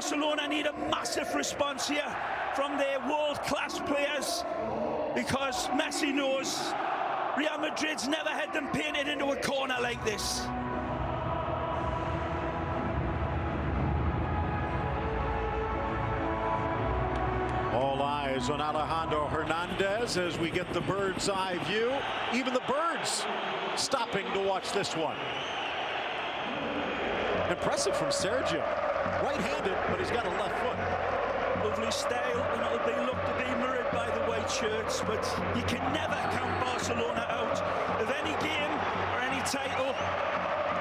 Barcelona need a massive response here from their world-class players, because Messi knows Real Madrid's never had them painted into a corner like this. All eyes on Alejandro Hernandez as we get the bird's eye view. Even the birds stopping to watch this one. Impressive from Sergio. Right-handed, but he's got a left foot. Lovely style, and it'll be looked to be mirrored by the white shirts, but you can never count Barcelona out of any game or any title.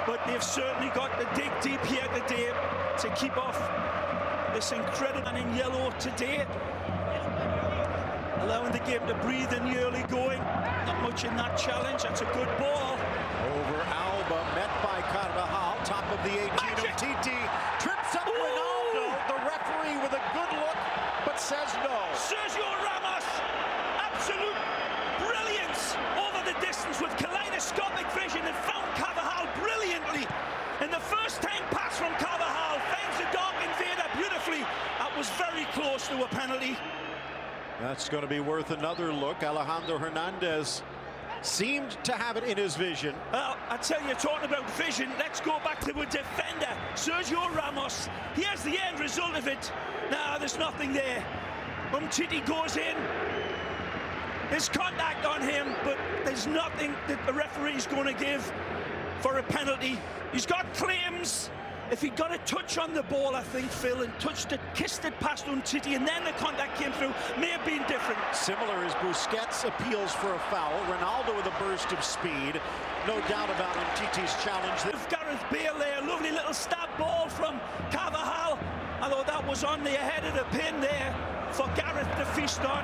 But they've certainly got to dig deep here today to keep off this incredible man in yellow today. Allowing the game to breathe in the early going. Not much in that challenge. That's a good ball. Over Alba, met by Carvajal, top of the 18. Titi trips up Ronaldo. The referee with a good look, but says no. Sergio Ramos, absolute brilliance over the distance with kaleidoscopic vision, and found Carvajal brilliantly. And the first time pass from Carvajal finds the dark invader beautifully. That was very close to a penalty. That's going to be worth another look. Alejandro Hernandez seemed to have it in his vision. Well, I tell you, talking about vision, let's go back to a defender, Sergio Ramos. Here's the end result of it. Now, there's nothing there. Umtiti goes in. There's contact on him, but there's nothing that the referee's going to give for a penalty. He's got claims. If he got a touch on the ball, I think, Phil, and touched it, kissed it past Umtiti, and then the contact came through, may have been different. Similar as Busquets appeals for a foul. Ronaldo with a burst of speed. No doubt about Umtiti's challenge. Gareth Bale there, lovely little stab ball from Carvajal. I thought that was on the head of the pin there for Gareth to feast on.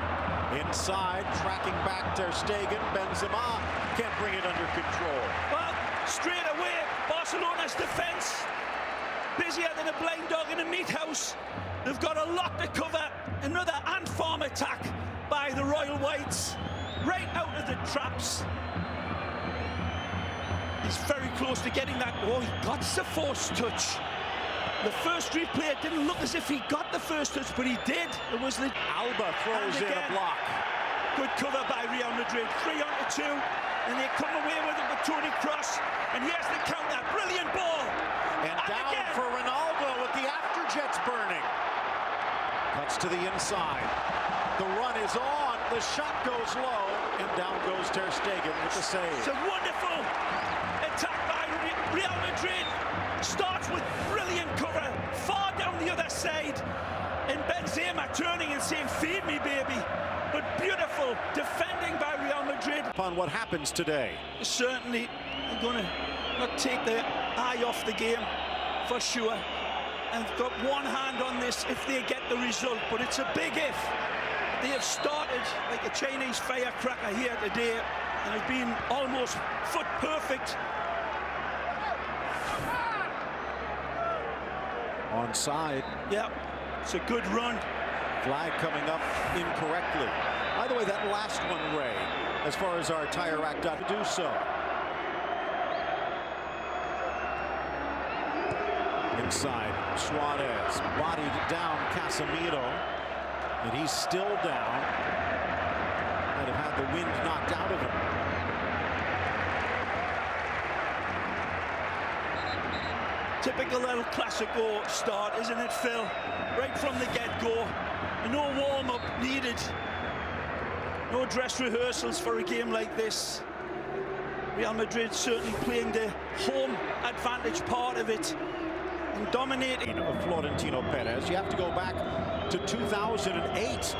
Inside, tracking back Ter Stegen. Benzema can't bring it under control. Well, straight away, Barcelona's defense busier than a blind dog in a meat house. They've got a lot to cover. Another ant farm attack by the Royal Whites, right out of the traps. He's very close to getting that. Oh, he got the forced touch. The first replay, it didn't look as if he got the first touch, but he did. It was the Alba throws in a block. Good cover by Real Madrid. 3-on-2, and they come away with it with Toni Kroos. And here's the counter. Brilliant ball. And down again for Ronaldo with the afterjets burning. Cuts to the inside. The run is on. The shot goes low, and down goes Ter Stegen with the save. It's a wonderful attack by Real Madrid. Starts with brilliant cover far down the other side, and Benzema turning and saying, "Feed me, baby." But beautiful defending by Real Madrid. Upon what happens today, certainly they're going to not take their eye off the game for sure, and got one hand on this if they get the result, but it's a big if. They have started like a Chinese firecracker here today and have been almost foot perfect. Onside. Yeah, it's a good run. Flag coming up incorrectly. By the way, that last one, Ray, as far as our tire rack to do so. Inside, Suarez bodied down Casemiro, and he's still down. Might have had the wind knocked out of him. Typical El Clasico start, isn't it, Phil? Right from the get-go. No warm-up needed. No dress rehearsals for a game like this. Real Madrid certainly playing the home advantage part of it and dominating. Of Florentino Perez. You have to go back to 2008.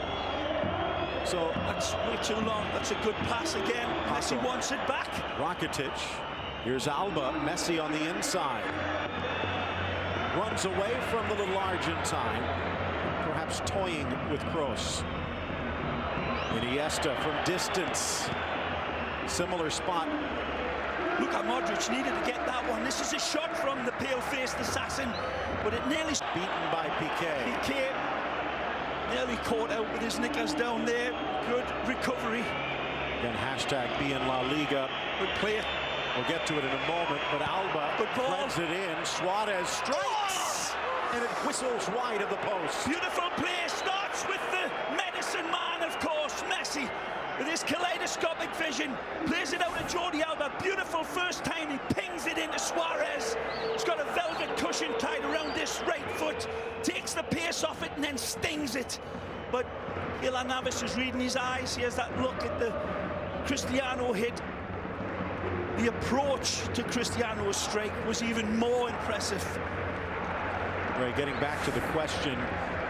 So that's way too long. That's a good pass again. Messi wants it back. Rakitic. Here's Alba. Messi on the inside. Runs away from the little Argentine. Perhaps toying with Kroos. Iniesta from distance. Similar spot. Luka Modric needed to get that one. This is a shot from the pale-faced assassin, but it nearly... Beaten by Piqué. Piqué nearly caught out with his knickers down there. Good recovery. Again, hashtag be in La Liga. Good play. We'll get to it in a moment, but Alba threads it in. Suarez strikes. and it whistles wide of the post. Beautiful play, starts with the medicine man, of course, Messi. With his kaleidoscopic vision, plays it out to Jordi Alba. Beautiful first time, he pings it into Suarez. He's got a velvet cushion tied around this right foot, takes the pace off it and then stings it. But Keylor Navas is reading his eyes. He has that look at the Cristiano hit. The approach to Cristiano's strike was even more impressive. Ray, getting back to the question,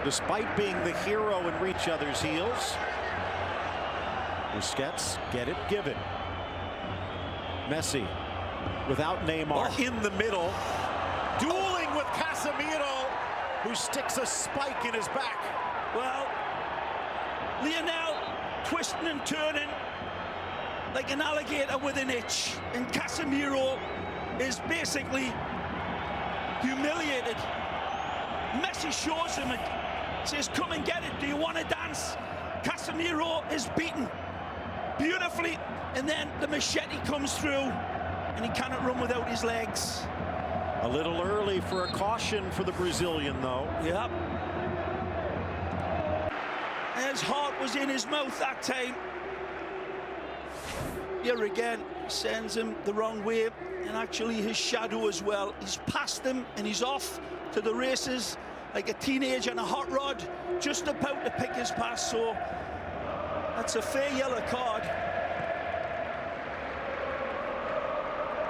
despite being the hero and reach others' heels, Busquets, get it, give it. Messi, without Neymar, in the middle, dueling with Casemiro, who sticks a spike in his back. Well, Lionel twisting and turning like an alligator with an itch, and Casemiro is basically humiliated. Messi shows him it, says, come and get it, do you want to dance? Casemiro is beaten beautifully, and then the machete comes through, and he cannot run without his legs. A little early for a caution for the Brazilian, though. Yep. His heart was in his mouth that time. Here again, sends him the wrong way, and actually his shadow as well. He's past him, and he's off to the races like a teenager on a hot rod, just about to pick his pass, so that's a fair yellow card.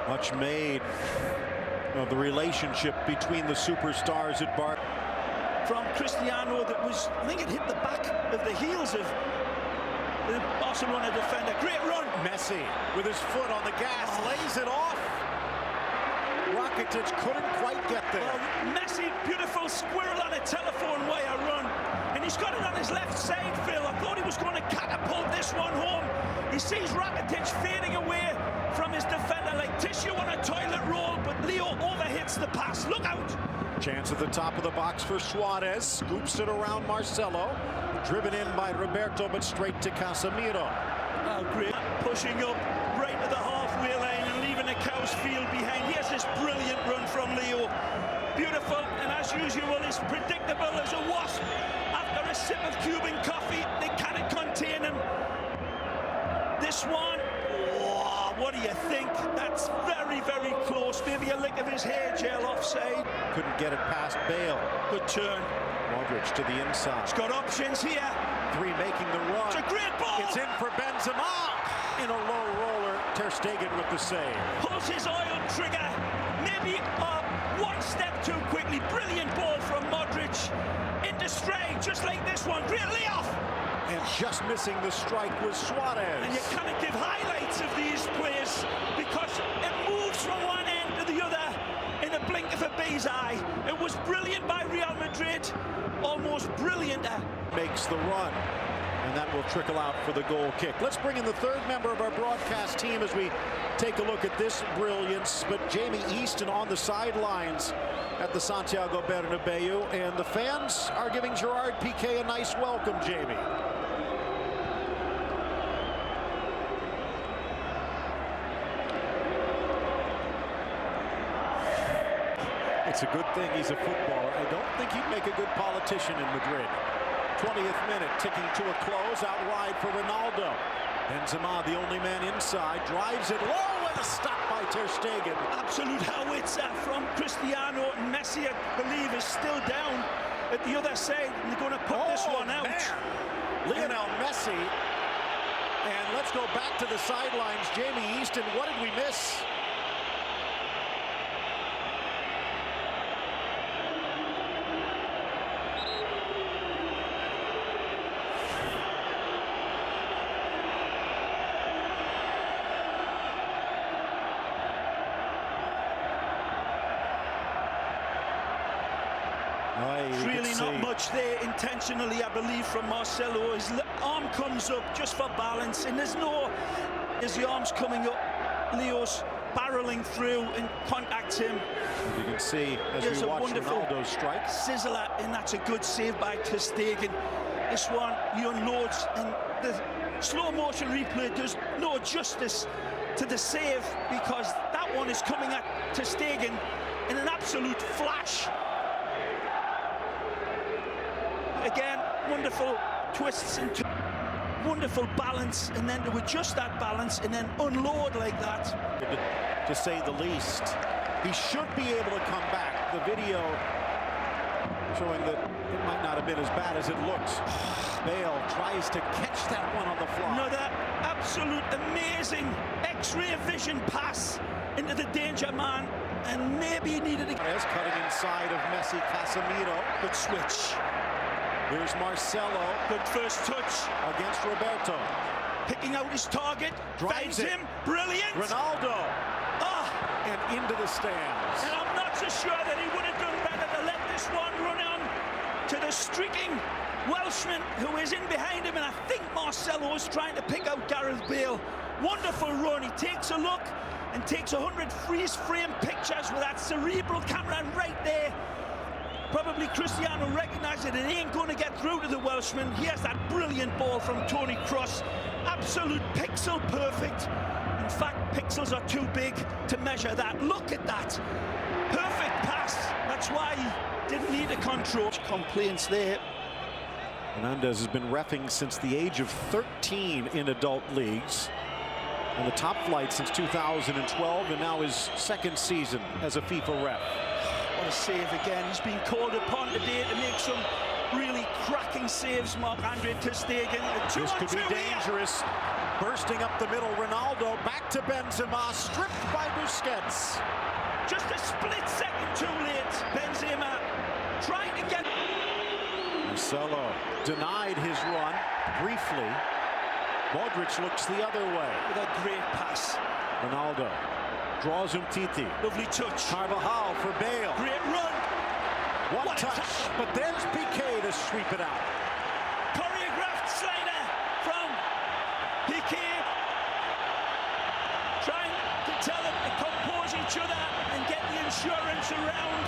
Much made of the relationship between the superstars at Bar. From Cristiano, that was, I think it hit the back of the heels of the Barcelona defender. Great run. Messi with his foot on the gas, lays it off. Rakitic couldn't quite get there. Well, Messi, beautiful squirrel on a telephone wire run. And he's got it on his left side, Phil. I thought he was going to catapult this one home. He sees Rakitic fading away from his defender like tissue on a toilet roll, but Leo overhits the pass. Look out. Chance at the top of the box for Suarez. Scoops it around Marcelo. Driven in by Roberto, but straight to Casemiro. Oh, great. Pushing up right to the halfway line and leaving the Cows field behind. Here's this brilliant run from Leo. Beautiful, and as usual, is predictable as a wasp. After a sip of Cuban coffee, they cannot contain him. This one, oh, what do you think? That's very, very close. Maybe a lick of his hair gel offside. Couldn't get it past Bale. Good turn. Modric to the inside. He's got options here. Three making the run. It's a great ball. It's in for Benzema. In a low roller, Ter Stegen with the save. Pulls his oil trigger. Maybe one step too quickly. Brilliant ball from Modric. Into stray, just like this one. Great layoff. And just missing the strike was Suarez. And you cannot give highlights of these plays because it moves from one end to the other in a blink of a bee's eye. It was brilliant by Real Madrid, almost brilliant. Makes the run, and that will trickle out for the goal kick. Let's bring in the third member of our broadcast team as we take a look at this brilliance. But Jamie Easton on the sidelines at the Santiago Bernabeu, and the fans are giving Gerard Piqué a nice welcome, Jamie. It's a good thing he's a footballer. I don't think he'd make a good politician in Madrid. 20th minute, ticking to a close, out wide for Ronaldo. Benzema, the only man inside, drives it low and a stop by Ter Stegen. Absolute howitzer from Cristiano, and Messi, I believe, is still down at the other side, and they're going to put this one out. Man. Lionel Messi. And let's go back to the sidelines. Jamie Easton, what did we miss? It's really not much there intentionally, I believe, from Marcelo. His arm comes up just for balance, and there's the arm's coming up, Leo's barreling through and contacts him. You can see as we watch Ronaldo's strike. Sizzler, and that's a good save by Ter Stegen. This one, he unloads, and the slow motion replay does no justice to the save, because that one is coming at Ter Stegen in an absolute flash. again, wonderful twists and wonderful balance, and then to adjust that balance and then unload like that. To say the least. He should be able to come back. The video showing that it might not have been as bad as it looks. Bale tries to catch that one on the fly. Another absolute amazing X-ray vision pass into the danger man, and maybe he needed to... Cutting inside of Messi, Casemiro. Good switch. Here's Marcelo. Good first touch. Against Roberto. Picking out his target. Drives Finds him. Brilliant. Ronaldo. And into the stands. And I'm not so sure that he would have done better to let this one run on to the streaking Welshman who is in behind him, and I think Marcelo is trying to pick out Gareth Bale. Wonderful run. He takes a look and takes 100 freeze frame pictures with that cerebral camera right there. Probably Cristiano recognised that it ain't going to get through to the Welshman. He has that brilliant ball from Toni Kroos. Absolute pixel perfect. In fact, pixels are too big to measure that. Look at that. Perfect pass. That's why he didn't need a control. Complaints there. Hernandez has been reffing since the age of 13 in adult leagues. On the top flight since 2012, and now his second season as a FIFA ref. What a save again. He's been called upon today to make some really cracking saves, Marc-Andre ter Stegen. This could be dangerous. Bursting up the middle, Ronaldo back to Benzema, stripped by Busquets. Just a split second too late. Benzema trying to get... Marcelo denied his run briefly. Modric looks the other way. With a great pass. Ronaldo draws Umtiti. Lovely touch. Carvajal for Bale. Great run. One touch, but there's Piqué to sweep it out. Choreographed slider from Piqué. Trying to tell them to compose each other and get the insurance around.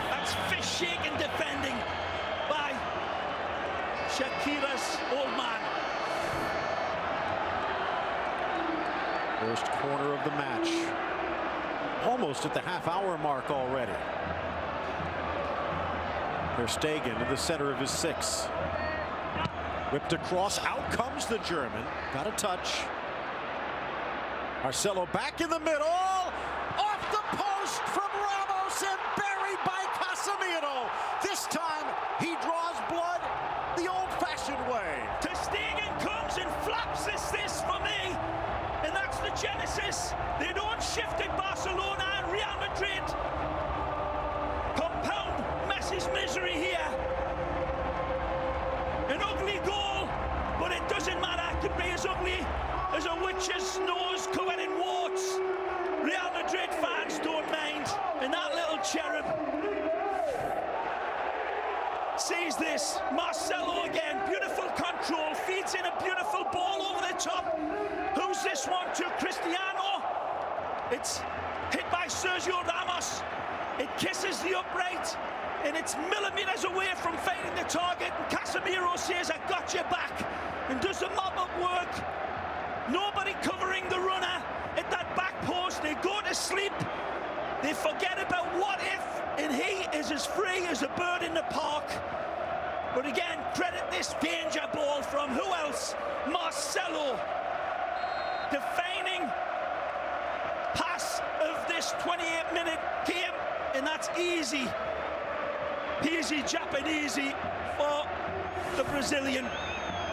That's fish-shaking defending by Shakira's old man. First corner of the match. Almost at the half-hour mark already. Ter Stegen in the center of his six. Whipped across, out comes the German. Got a touch. Marcelo back in the middle. Off the post from Ramos and buried by Casemiro. This time he draws blood the old-fashioned way. Ter Stegen comes and flaps this for me. And that's the genesis. They don't shift at Barcelona and Real Madrid. Compound Messi's misery here. An ugly goal, but it doesn't matter. It could be as ugly as a witch's nose covered in warts. Real Madrid fans don't mind. And that little cherub sees this. Marcelo again, beautiful control, feeds in a beautiful ball over the top. Who's this one to? Cristiano. It's hit by Sergio Ramos. It kisses the upright, and it's millimeters away from finding the target. And Casemiro says, I got your back, and does the mop-up work. Nobody covering the runner at that back post. They go to sleep. They forget about what if, and he is as free as a bird in the park. But again, credit this danger ball from who else? Marcelo. Defining pass of this 28-minute game, and that's easy. Easy Japanese for the Brazilian.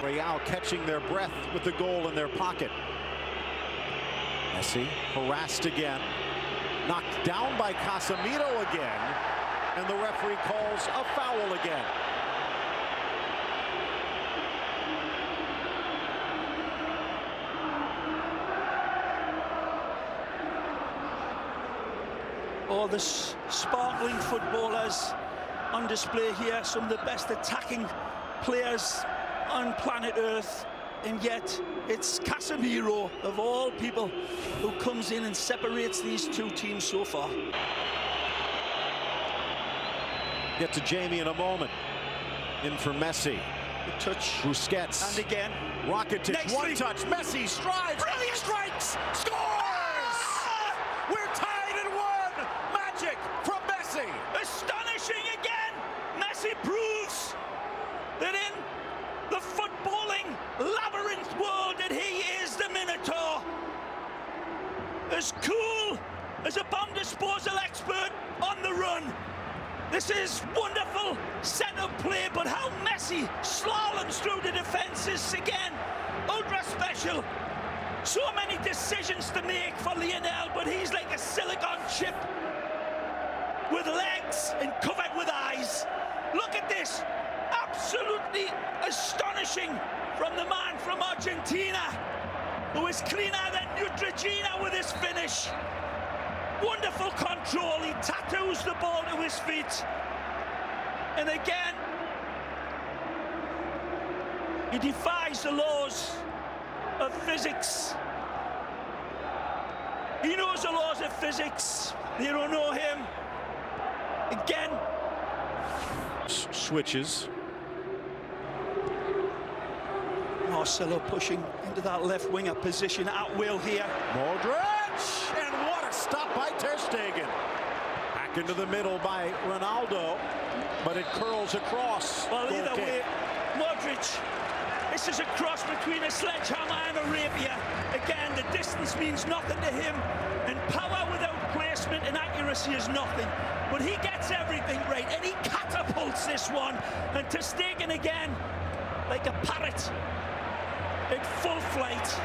Real catching their breath with the goal in their pocket. Messi harassed again. Knocked down by Casemiro again. And the referee calls a foul again. All the sparkling footballers on display here, some of the best attacking players on planet Earth, and yet it's Casemiro, of all people, who comes in and separates these two teams so far. Get to Jamie in a moment. In for Messi. Good touch. Busquets. And again. Rakitic, one touch. Messi strides. Brilliant. Strikes. Scores! We're tied at one. Magic from Messi. Astonishing again. Messi proves that in the footballing labyrinth world that he is the Minotaur. As cool as a bomb disposal expert on the run. This is wonderful set-up play, but how Messi slaloms through the defences again. Ultra special. So many decisions to make for Lionel, but he's like a silicon chip with legs and covered with eyes. Look at this. Absolutely astonishing from the man from Argentina, who is cleaner than Neutrogena with his finish. Wonderful control. He tattoos the ball to his feet. And again, he defies the laws of physics. He knows the laws of physics. They don't know him. Again. Switches. Marcelo pushing into that left winger position at will here. Modric! And what a stop by Ter Stegen. Back into the middle by Ronaldo, but it curls across. Well, either way, Modric, this is a cross between a sledgehammer and a rapier. Again, the distance means nothing to him, and power without placement and accuracy is nothing. But he gets everything right, and he catapults this one. And Ter Stegen again, like a parrot in full flight.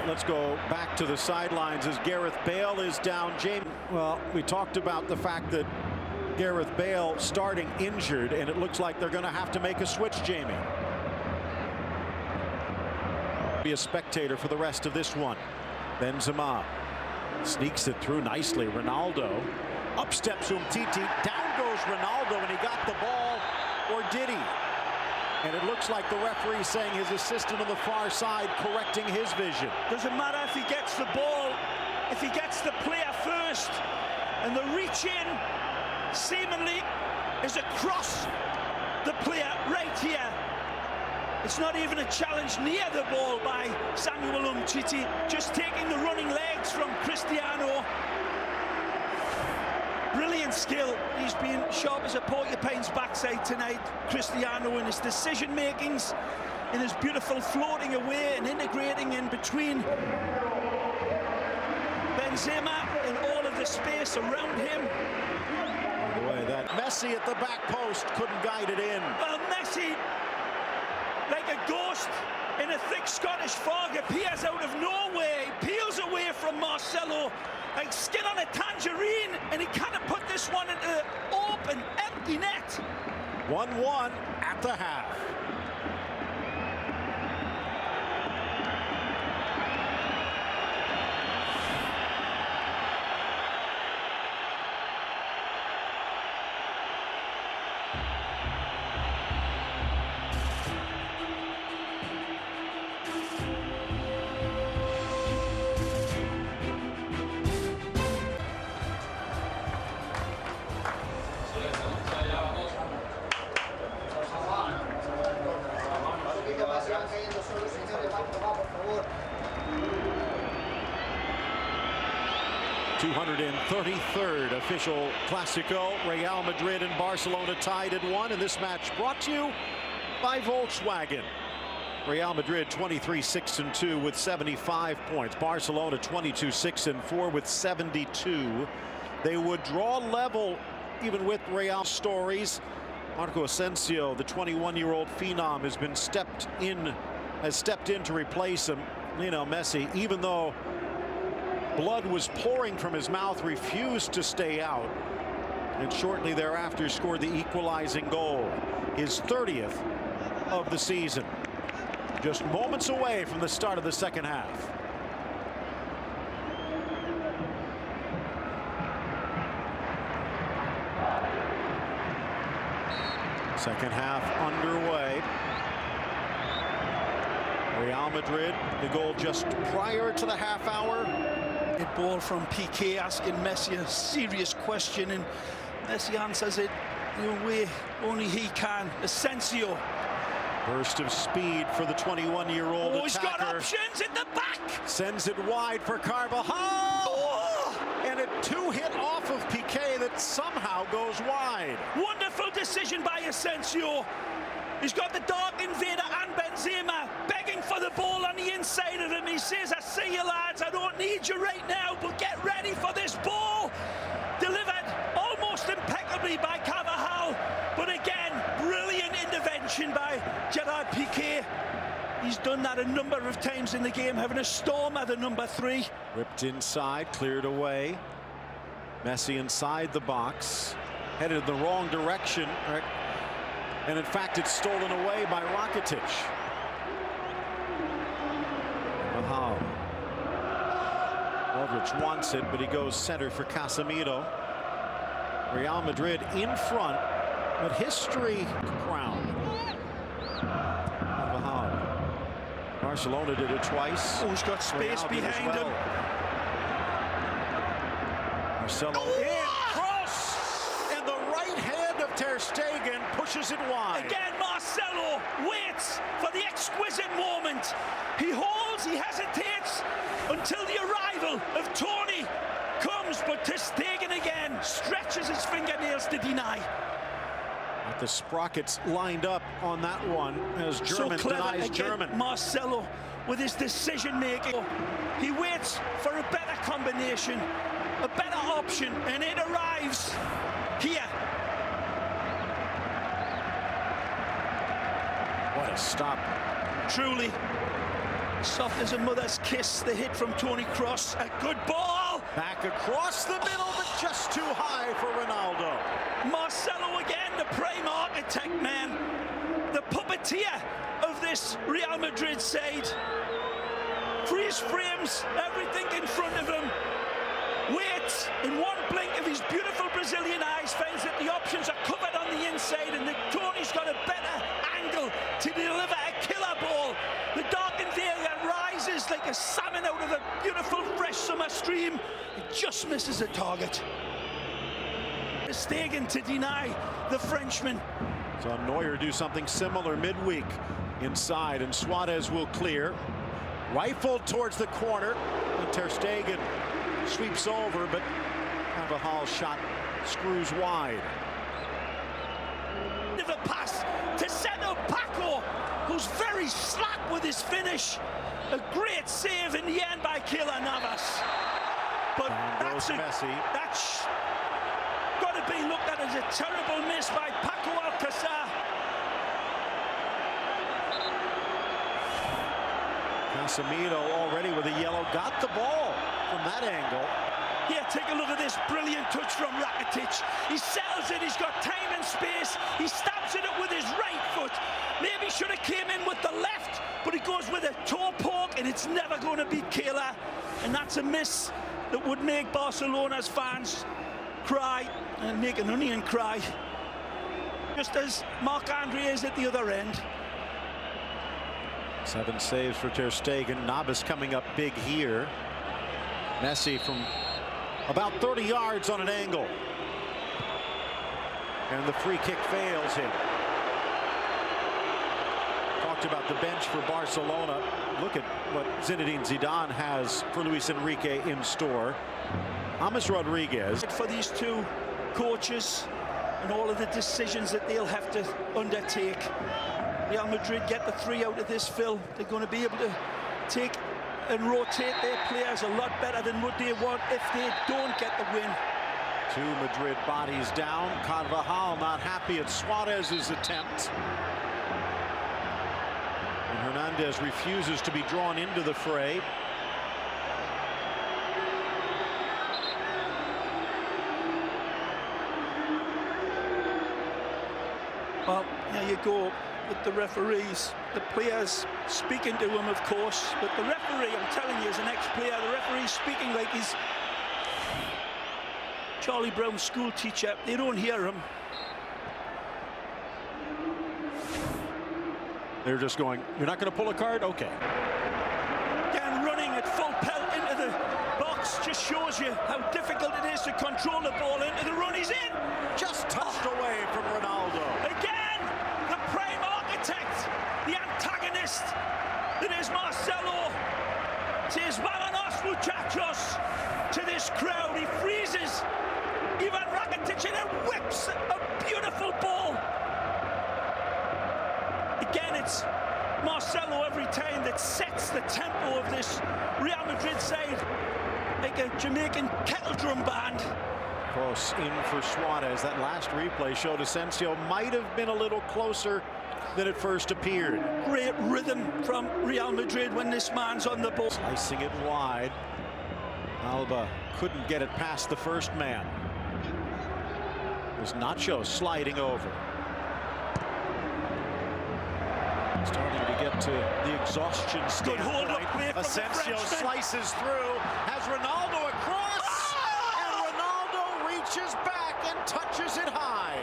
Let's go back to the sidelines as Gareth Bale is down. James, well, we talked about the fact that Gareth Bale starting injured, and it looks like they're going to have to make a switch, Jamie. Be a spectator for the rest of this one. Benzema sneaks it through nicely. Ronaldo up steps Umtiti, down goes Ronaldo, and he got the ball, or did he? And it looks like the referee saying his assistant on the far side correcting his vision. Doesn't matter if he gets the ball, if he gets the player first, and the reach in seemingly is across the player right here. It's not even a challenge near the ball by Samuel Umtiti, just taking the running legs from Cristiano. Brilliant skill. He's been sharp as a porcupine's backside tonight, Cristiano, in his decision makings, in his beautiful floating away and integrating in between Benzema and all of the space around him. Boy, that Messi at the back post couldn't guide it in. Well, Messi, like a ghost in a thick Scottish fog, appears out of nowhere. He peels away from Marcelo like skin on a tangerine, and he kind of put this one into the open, empty net. 1-1 at the half. (233rd official Clásico. Real Madrid and Barcelona tied at 1, and this match brought to you by Volkswagen. Real Madrid 23-6-2 with 75 points. Barcelona 22-6-4 with 72. They would draw level even with Real stories. Marco Asensio, the 21-year-old phenom, has stepped in to replace him. Lionel Messi, even though blood was pouring from his mouth, refused to stay out, and shortly thereafter scored the equalizing goal, his 30th of the season, just moments away from the start of the second half. Second half underway. Real Madrid, the goal just prior to the half hour. Good ball from Piqué, asking Messi a serious question, and Messi answers it in a way only he can. Asensio. Burst of speed for the 21-year-old attacker. He's got options at the back. Sends it wide for Carvajal. Oh! And a two-hit off of Piqué that somehow goes wide. Wonderful decision by Asensio. He's got the dark invader and Benzema begging for the ball on the inside of him. He says, I see you lads, I don't need you right now, but get ready for this ball. Delivered almost impeccably by Carvajal, but again, brilliant intervention by Gerard Piqué. He's done that a number of times in the game, having a storm at the number 3. Ripped inside, cleared away. Messi inside the box, headed in the wrong direction. And in fact, it's stolen away by Rakitic. Mahal. Modric wants it, but he goes center for Casemiro. Real Madrid in front, but history crowned. Mahal. Barcelona did it twice. Oh, he's got space behind him. Marcelo in, cross, and the right hand of Ter Stegen pushes it wide. Again, Marcelo waits for the exquisite moment. He holds, he hesitates until the arrival of Tony comes, but Ter Stegen again stretches his fingernails to deny. But the sprockets lined up on that one as German so clever denies again, German. Marcelo with his decision making. He waits for a better combination, a better option, and it arrives here. What a stop. Truly soft as a mother's kiss, the hit from Toni Kroos. A good ball. Back across the middle, but just too high for Ronaldo. Marcelo again, the prime architect, man. The puppeteer of this Real Madrid side. Freeze frames everything in front of him. Waits in one blink of his beautiful Brazilian eyes, finds that the options are covered on the inside, and that Tony's got a better angle to deliver a killer ball. The dark invader rises like a salmon out of a beautiful fresh summer stream. It just misses the target. Stegen to deny the Frenchman. So Neuer do something similar midweek inside, and Suarez will clear. Rifled towards the corner, and Ter Stegen sweeps over, but Carvajal's shot screws wide. Of a pass to set up Paco, who's very slack with his finish. A great save in the end by Keylor Navas. But that's got to be looked at as a terrible miss by Paco Alcácer. Casemiro already with a yellow, got the ball from that angle. Here, take a look at this brilliant touch from Rakitic. He sells it, he's got time and space. He stabs it up with his right foot. Maybe should have came in with the left, but he goes with a toe poke, and it's never going to beat Keylor. And that's a miss that would make Barcelona's fans cry and make an onion cry. Just as Marc-Andre is at the other end. 7 saves for Ter Stegen. Navas coming up big here. Messi from about 30 yards on an angle. And the free kick fails him. Talked about the bench for Barcelona. Look at what Zinedine Zidane has for Luis Enrique in store. James Rodriguez. For these two coaches and all of the decisions that they'll have to undertake. Real Madrid get the 3 out of this, Phil. They're going to be able to take and rotate their players a lot better than what they want if they don't get the win. 2 Madrid bodies down. Carvajal not happy at Suarez's attempt. And Hernandez refuses to be drawn into the fray. Well, there you go with the referees. The players speaking to him, of course, but the referee, I'm telling you, as an ex-player, the referee's speaking like he's Charlie Brown's school teacher. They don't hear him. They're just going, you're not going to pull a card? Okay. Again, running at full pelt into the box just shows you how difficult it is to control the ball into the run. He's in. Just touched away from Ronaldo. Again, the prime architect, the antagonist that is Marcelo. Says, "Vámonos, muchachos," to this crowd. He freezes Ivan Rakitic, and it whips a beautiful ball. Again, it's Marcelo every time that sets the tempo of this Real Madrid side like a Jamaican kettle drum band. Cross in for Suarez. That last replay showed Asensio might have been a little closer than it first appeared. Great rhythm from Real Madrid when this man's on the ball. Slicing it wide. Alba couldn't get it past the first man. It was Nacho sliding over. Starting to get to the exhaustion Good hold up standpoint. play from Asensio the Frenchman. slices through, has Ronaldo across, and Ronaldo reaches back and touches it high.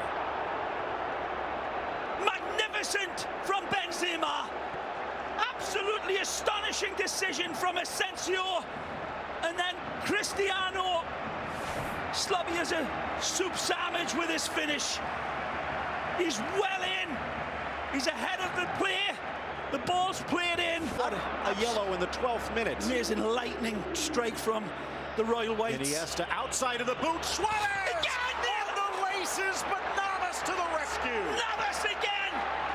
Magnificent from Benzema. Absolutely astonishing decision from Asensio. And then Cristiano, sloppy as a soup sandwich with his finish. He's well in. He's ahead of the play. The ball's played in. What a yellow in the 12th minute. Amazing lightning strike from the Royal Whites. Iniesta outside of the boot. Suarez! Again! On the laces, but Navas to the rescue. Navas again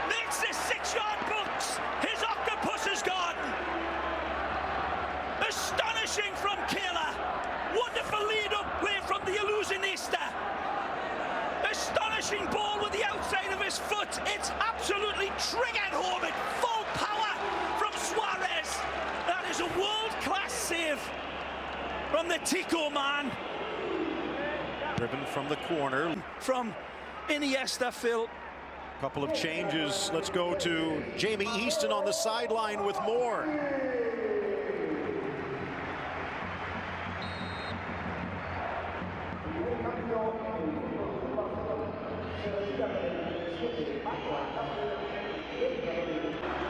makes the 6-yard books. His octopus's garden. Astonishing from Kayla. Wonderful lead-up play from the illusionista. Astonishing ball with the outside of his foot. It's absolutely triggered home at full power from Suarez. That is a world-class save from the Tico man. Driven from the corner. From Iniesta, Phil. Couple of changes. Let's go to Jamie Easton on the sideline with more.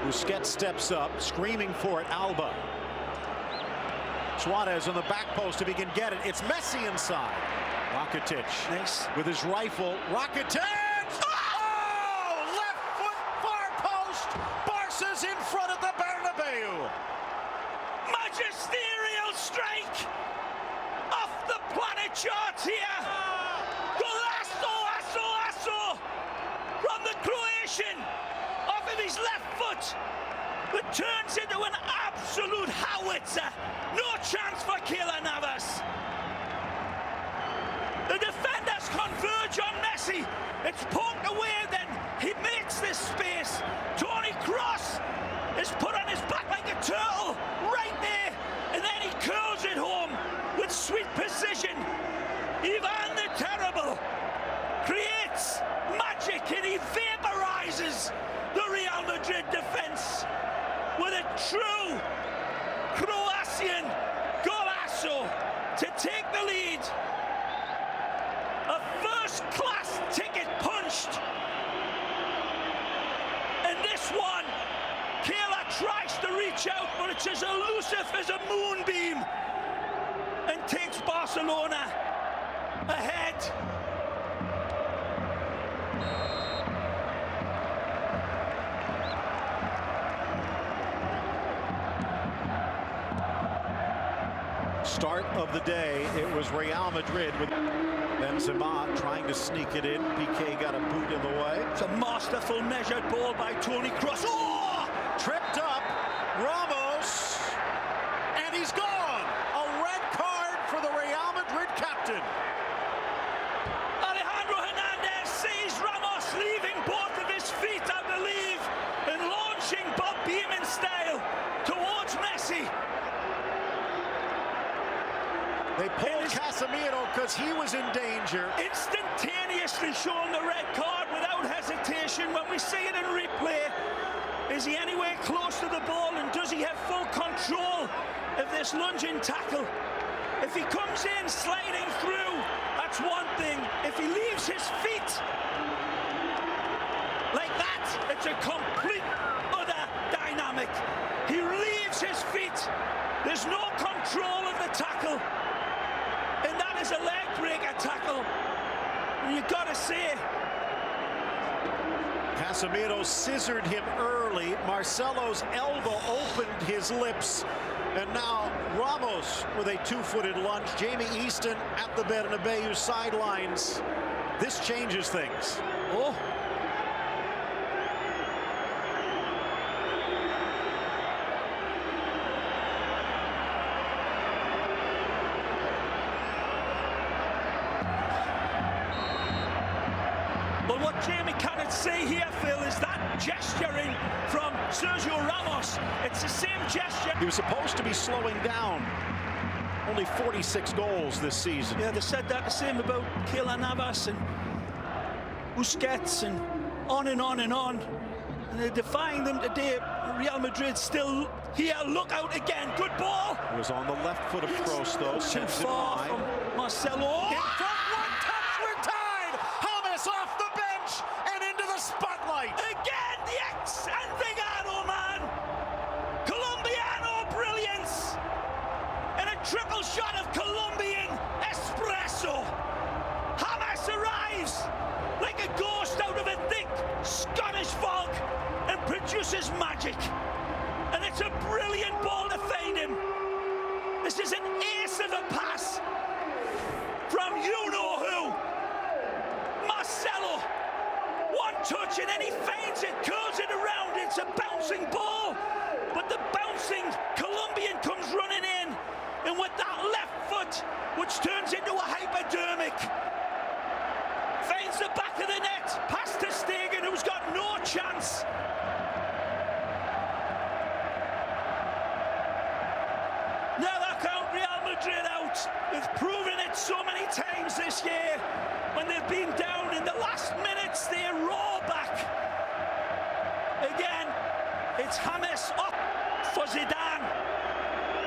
Busquets steps up, screaming for it. Alba. Suarez on the back post if he can get it. It's Messi inside. Rakitic. Nice. With his rifle. Rakitic! Oh! Left foot far post. Barca's in front of the Bernabeu. Magisterial strike off the planet charts here. Golazo from the Croatian off of his left foot. It turns into an absolute howitzer. No chance for Keylor Navas. The defenders converge on Messi. It's poked away, then he makes this space. Toni Kroos is put on his back like a turtle right there, and then he curls it home with sweet precision. Ivan the Terrible creates magic, and he vaporizes the Real Madrid defense with a true Croatian golazo to take the lead. A first-class ticket punched. And this one, Kayla tries to reach out, but it's as elusive as a moonbeam and takes Barcelona ahead. Start of the day, it was Real Madrid with Benzema trying to sneak it in. Piqué got a boot in the way. It's a masterful measured ball by Toni Kroos. Oh! Tripped up, Ramos, and he's gone. A red card for the Real Madrid captain. Alejandro Hernandez sees Ramos leaving both of his feet, I believe, and launching Bob Beamon style towards Messi. They pulled Casemiro because he was in danger. Instantaneously shown the red card without hesitation. When we see it in replay, is he anywhere close to the ball, and does he have full control of this lunging tackle? If he comes in sliding through, that's one thing. If he leaves his feet like that, it's a complete other dynamic. He leaves his feet. There's no control of the tackle. And that is a leg breaker tackle. And you've got to say, Casemiro scissored him early. Marcelo's elbow opened his lips. And now Ramos with a two-footed lunge. Jamie Easton at the Bernabeu sidelines. This changes things. Oh. Well, what Jamie cannot see here, Phil, is that gesturing from Sergio Ramos. It's the same gesture. He was supposed to be slowing down. Only 46 goals this season. Yeah, they said that the same about Keylor Navas and Busquets and on and on and on. And they're defying them today. Real Madrid still here. Look out again. Good ball. It was on the left foot of Kroos, though. Too far from Marcelo. In front, one touch, we're tied. James off the bench and into the spotlight. Again, the ex-Envigado man. Colombiano brilliance. And a triple shot of Colombian espresso. James arrives like a ghost out of a thick Scottish fog and produces magic. And it's a brilliant ball to find him. This is an ace of a pass from you-know-who. Marcelo. One touch and then he feints it, curls it around. It's a bouncing ball. But the bouncing Colombian comes running in. And with that left foot, which turns into a hypodermic, finds the back of the net, past Ter Stegen, who's got no chance. Now they count Real Madrid out. They've proven it so many times this year. When they've been down in the last minutes, they roar back. Again, it's James up for Zidane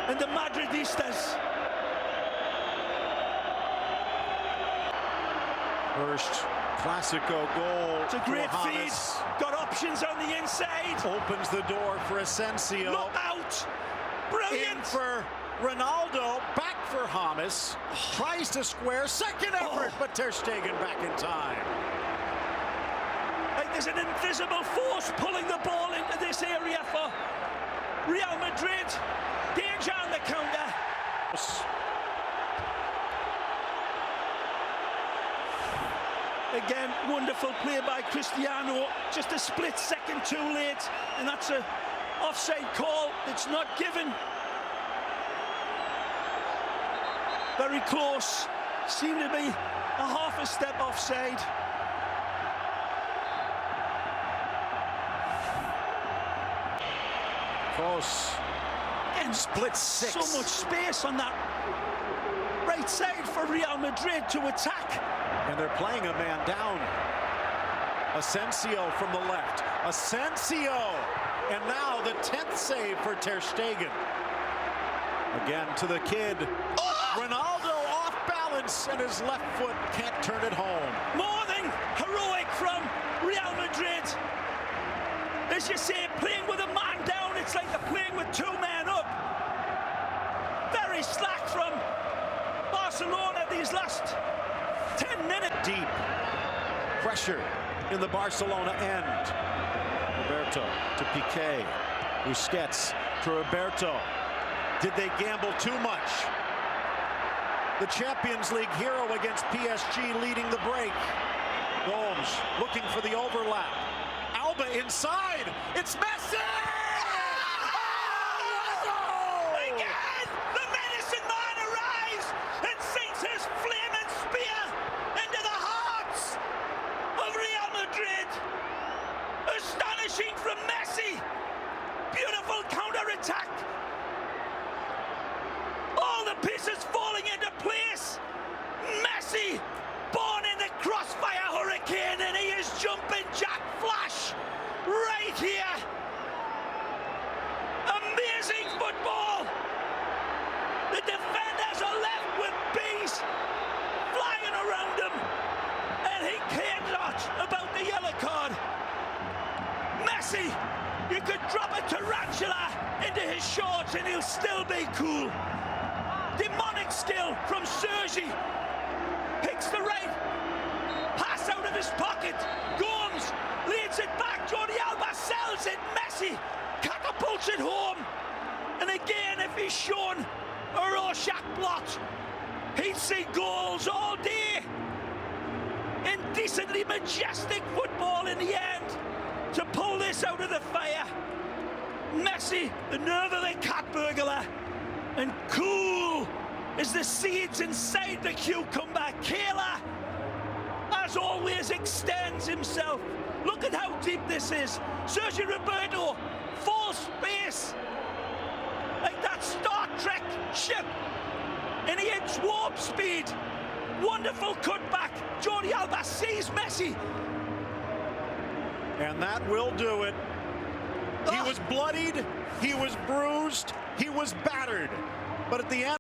and the Madridistas. First Classico goal. It's a great for feed. James. Got options on the inside. Opens the door for Asensio. Look out. Brilliant. In for Ronaldo. Back for James. Tries to square. Second effort, but Ter Stegen back in time. Like there's an invisible force pulling the ball into this area for Real Madrid. Danger on the counter. Again, wonderful play by Cristiano. Just a split second too late, and that's an offside call that's not given. Very close. Seemed to be a half a step offside. Close. And split six. So much space on that right side for Real Madrid to attack. And they're playing a man down. Asensio from the left. Asensio! And now the 10th save for Ter Stegen. Again to the kid. Ronaldo off balance and his left foot can't turn it home. More than heroic from Real Madrid. As you say, playing with a man down, it's like they're playing with two men up. Very slack from Barcelona these last 10 minutes. Deep pressure in the Barcelona end. Roberto to Piqué. Busquets to Roberto. Did they gamble too much? The Champions League hero against PSG leading the break. Gomes looking for the overlap. Alba inside. It's Messi! Again, the medicine man arrives and sinks his flaming spear into the hearts of Real Madrid. Astonishing from Messi. Beautiful counter-attack. All the pieces falling into place. Messi, born in the crossfire hurricane, and he is jumping Jack Flash right here. Amazing football. The defenders are left with bees flying around him, and he cares not about the yellow card. Messi, you could drop a tarantula into his shorts and he'll still be cool. Demonic skill from Sergi. Picks the right pass out of his pocket. Gomes leads it back. Jordi Alba sells it. Messi catapults it home. And again, if he's shown a Rorschach blot, he'd see goals all day. Indecently majestic football in the end to pull this out of the fire. Messi, the nerve of the cat burglar, and cool as the seeds inside the cucumber. Kayla, as always, extends himself. Look at how deep this is. Sergio Roberto, full space, like that Star Trek ship, and he hits warp speed. Wonderful cutback. Jordi Alba sees Messi. And that will do it. He was bloodied, he was bruised, he was battered. But at the end,